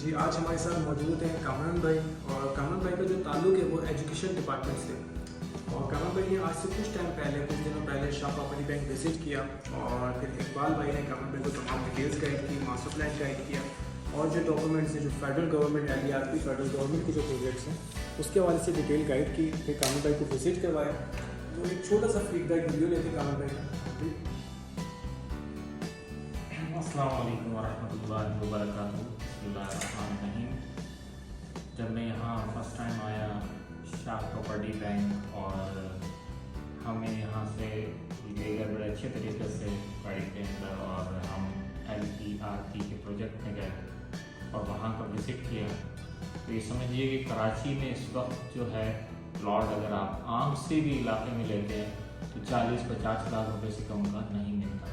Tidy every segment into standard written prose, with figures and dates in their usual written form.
جی آج ہمارے ساتھ موجود ہیں کامران بھائی، اور کامران بھائی کا جو تعلق ہے وہ ایجوکیشن ڈپارٹمنٹ سے. اور کامران بھائی نے آج سے کچھ دنوں پہلے شاہ پراپرٹی بینک وزٹ کیا، اور پھر اقبال بھائی نے کامران بھائی کو تمام ڈیٹیلز گائڈ کی، ماسٹر پلان گائڈ کیا، اور جو ڈاکومنٹس ہیں جو federal government LERP federal government کے جو پروجیکٹس ہیں اس کے حوالے سے ڈیٹیل گائڈ کی. پھر کامران بھائی کو وزٹ کروایا، تو ایک چھوٹا سا فیڈ بیک ویڈیو لیتے کامران بھائی کا. السلام علیکم ورحمۃ اللہ وبرکاتہ. بسم اللہ الرحمن الرحیم. جب میں یہاں فرسٹ ٹائم آیا شاہ پراپرٹی بینک، اور ہمیں یہاں سے لے گئے بڑے اچھے طریقے سے گاڑی کے اندر، اور ہم LERP کے پروجیکٹ میں گئے اور وہاں کا وزٹ کیا. تو یہ سمجھیے کہ کراچی میں اس وقت جو ہے پلاٹ اگر آپ عام سے بھی علاقے میں لیتے ہیں تو 40-50 لاکھ روپے سے کم کا نہیں ملتا.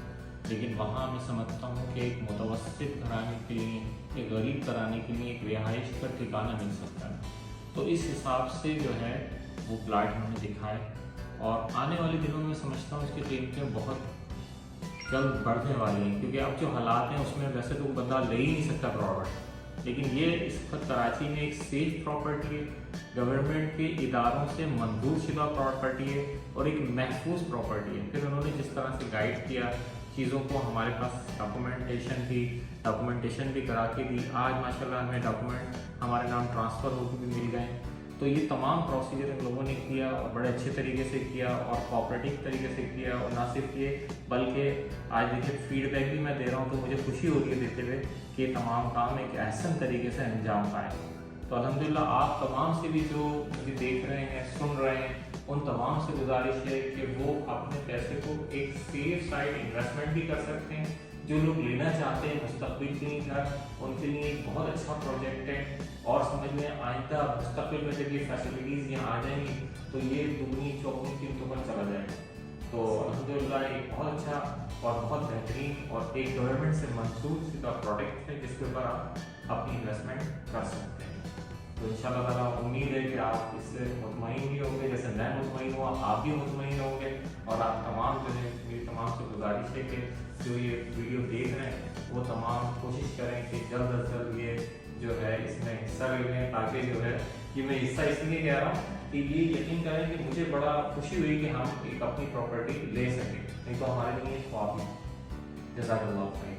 لیکن وہاں میں سمجھتا ہوں کہ ایک متوسط گھرانے کے لیے، ایک غریب گھرانے کے لیے ایک رہائش کا ٹھکانہ مل سکتا ہے. تو اس حساب سے جو ہے وہ پلاٹ ہم نے دکھائے، اور آنے والے دنوں میں سمجھتا ہوں اس کی قیمتیں بہت جلد بڑھنے والی ہیں، کیونکہ اب جو حالات ہیں اس میں ویسے تو بندہ لے ہی نہیں سکتا پراپرٹی. لیکن یہ اس وقت کراچی میں ایک سیف پراپرٹی ہے، گورنمنٹ کے اداروں سے منظور شدہ پراپرٹی ہے، اور ایک محفوظ پراپرٹی ہے. پھر انہوں نے جس طرح سے گائیڈ کیا چیزوں کو، ہمارے پاس ڈاکومنٹیشن بھی کرا کے دی. آج ماشاءاللہ ہمیں ڈاکومنٹ ہمارے نام ٹرانسفر ہو کے بھی مل گئے. تو یہ تمام پروسیجر ان لوگوں نے کیا، اور بڑے اچھے طریقے سے کیا، اور کوآپریٹو طریقے سے کیا. اور نہ صرف یہ بلکہ آج دیکھیے فیڈ بیک بھی میں دے رہا ہوں تو مجھے خوشی ہو رہی ہے دیتے ہوئے کہ یہ تمام کام ایک احسن طریقے سے انجام پائے. تو الحمدللہ آپ تمام سے بھی جو مجھے دیکھ رہے ہیں، سن رہے ہیں، ان تمام سے گزارش ہے کہ وہ اپنے پیسے کو ایک سیف سائڈ انویسٹمنٹ بھی کر سکتے ہیں. جو لوگ لینا چاہتے ہیں مستقبل کے لیے گھر، ان کے لیے ایک بہت اچھا پروجیکٹ ہے. اور سمجھ لیں آئندہ مستقبل میں جب یہ فیسلٹیز یہاں آ جائیں گی تو یہ دگنی چوگنی قیمتوں پر چلا جائے گا. تو الحمدللہ ایک بہت اچھا اور بہت بہترین اور ایک گورنمنٹ سے منظور شدہ پروڈکٹ ہے جس کے اوپر آپ اپنی انویسٹمنٹ کر سکتے ہیں. تو انشاءاللہ تعالیٰ امید ہے کہ آپ اس سے مطمئن بھی ہوں گے، جیسے میں مطمئن ہوا آپ بھی مطمئن ہوں گے. اور آپ تمام جو ہے میری تمام سے گزارش ہے کہ جو یہ ویڈیو دیکھ رہے ہیں وہ تمام کوشش کریں کہ جلد از جلد یہ جو ہے اس میں حصہ لے لیں، تاکہ جو ہے کہ میں حصہ اس لیے کہہ رہا ہوں کہ یہ یقین کریں کہ مجھے بڑا خوشی ہوئی کہ ہم ایک اپنی پراپرٹی لے سکیں، نہیں تو ہمارے لیے خواب ہے. جزاک اللہ خیر.